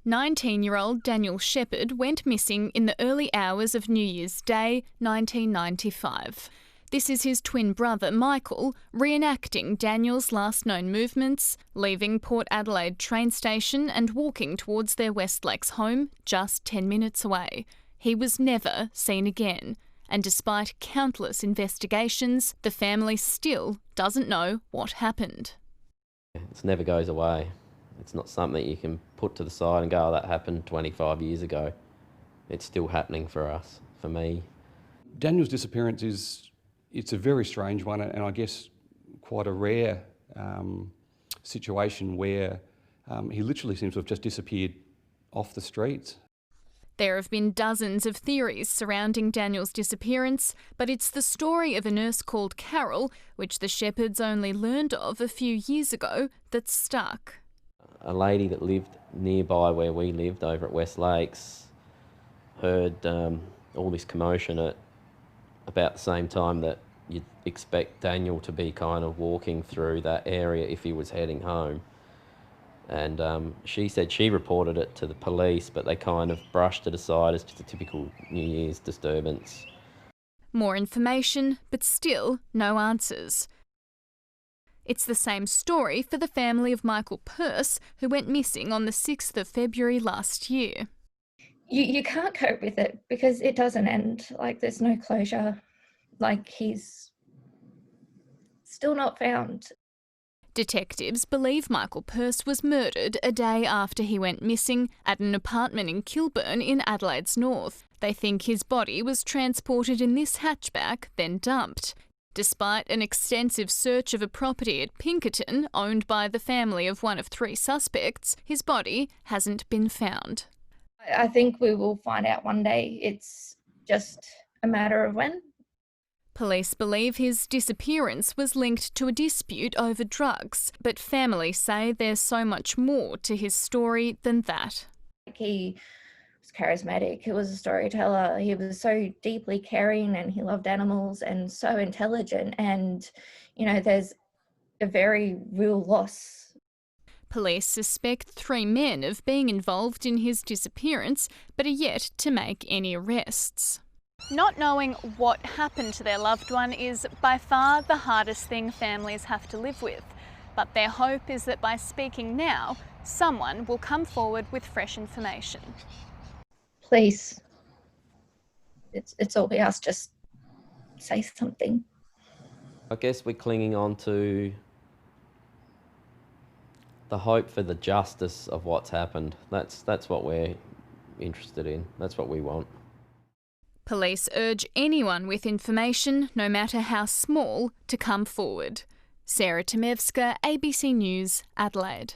19-year-old Daniel Shepherd went missing in the early hours of New Year's Day, 1995. This is his twin brother, Michael, reenacting Daniel's last known movements, leaving Port Adelaide train station and walking towards their West Lakes home just 10 minutes away. He was never seen again, and despite countless investigations, the family still doesn't know what happened. It never goes away. It's not something that you can put to the side and go, oh, that happened 25 years ago. It's still happening for us, for me. Daniel's disappearance it's a very strange one, and I guess quite a rare situation where he literally seems to have just disappeared off the streets. There have been dozens of theories surrounding Daniel's disappearance, but it's the story of a nurse called Carol, which the Shepherds only learned of a few years ago, that's stuck. A lady that lived nearby where we lived over at West Lakes heard all this commotion at about the same time that you'd expect Daniel to be kind of walking through that area if he was heading home. And she said she reported it to the police, but they kind of brushed it aside as just a typical New Year's disturbance. More information, but still no answers. It's the same story for the family of Michael Pearce, who went missing on the 6th of February last year. You can't cope with it because it doesn't end. Like, there's no closure. Like, he's still not found. Detectives believe Michael Pearce was murdered a day after he went missing at an apartment in Kilburn in Adelaide's north. They think his body was transported in this hatchback, then dumped. Despite an extensive search of a property at Pinkerton, owned by the family of one of 3 suspects, his body hasn't been found. I think we will find out one day. It's just a matter of when. Police believe his disappearance was linked to a dispute over drugs, but family say there's so much more to his story than that. He was charismatic, he was a storyteller, he was so deeply caring, and he loved animals and so intelligent, and, you know, there's a very real loss. Police suspect 3 men of being involved in his disappearance, but are yet to make any arrests. Not knowing what happened to their loved one is by far the hardest thing families have to live with. But their hope is that by speaking now, someone will come forward with fresh information. Please, it's all we ask, just say something. I guess we're clinging on to the hope for the justice of what's happened. That's what we're interested in. That's what we want. Police urge anyone with information, no matter how small, to come forward. Sarah Temevska, ABC News, Adelaide.